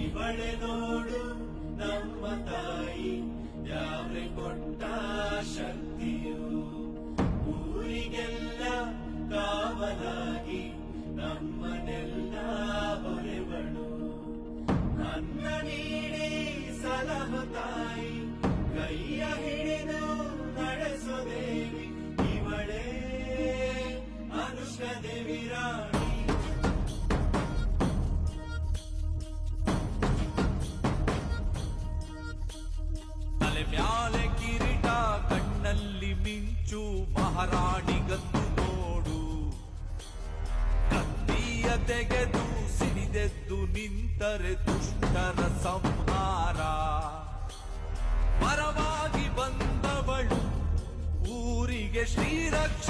ಇವಳೆ ನೋಡು ನಮ್ಮ ತಾಯಿ ಯಾವ್ರೆ ಕೊಟ್ಟ ಶಕ್ತಿಯು ಊರಿಗೆಲ್ಲ ಕಾವಲಾಗಿ ನಮ್ಮನೆಲ್ಲ ಹೊರೆವಳು ಅನ್ನ ನೀಡಿ ಸಲಹು ತಾಯಿ ಕೈಯ ಹಿಡಿದು ನಡೆಸೋ ದೇವಿ ಇವಳೇ ಅನುಷ್ಕಾ ದೇವಿ ರಾಣಿ. ಮ್ಯಾಲೆ ಕಿರೀಟ ಕಣ್ಣಲ್ಲಿ ಮಿಂಚು ಮಹಾರಾಣಿಗಂದು ನೋಡು ಕತ್ತಿಯ ತೆಗೆದು ಸಿಡಿದೆದ್ದು ನಿಂತರೆ ದುಷ್ಟರ ಸಂಹಾರ ಪರವಾಗಿ ಬಂದವಳು ಊರಿಗೆ ಶ್ರೀರಕ್ಷೆಯಾದವಳು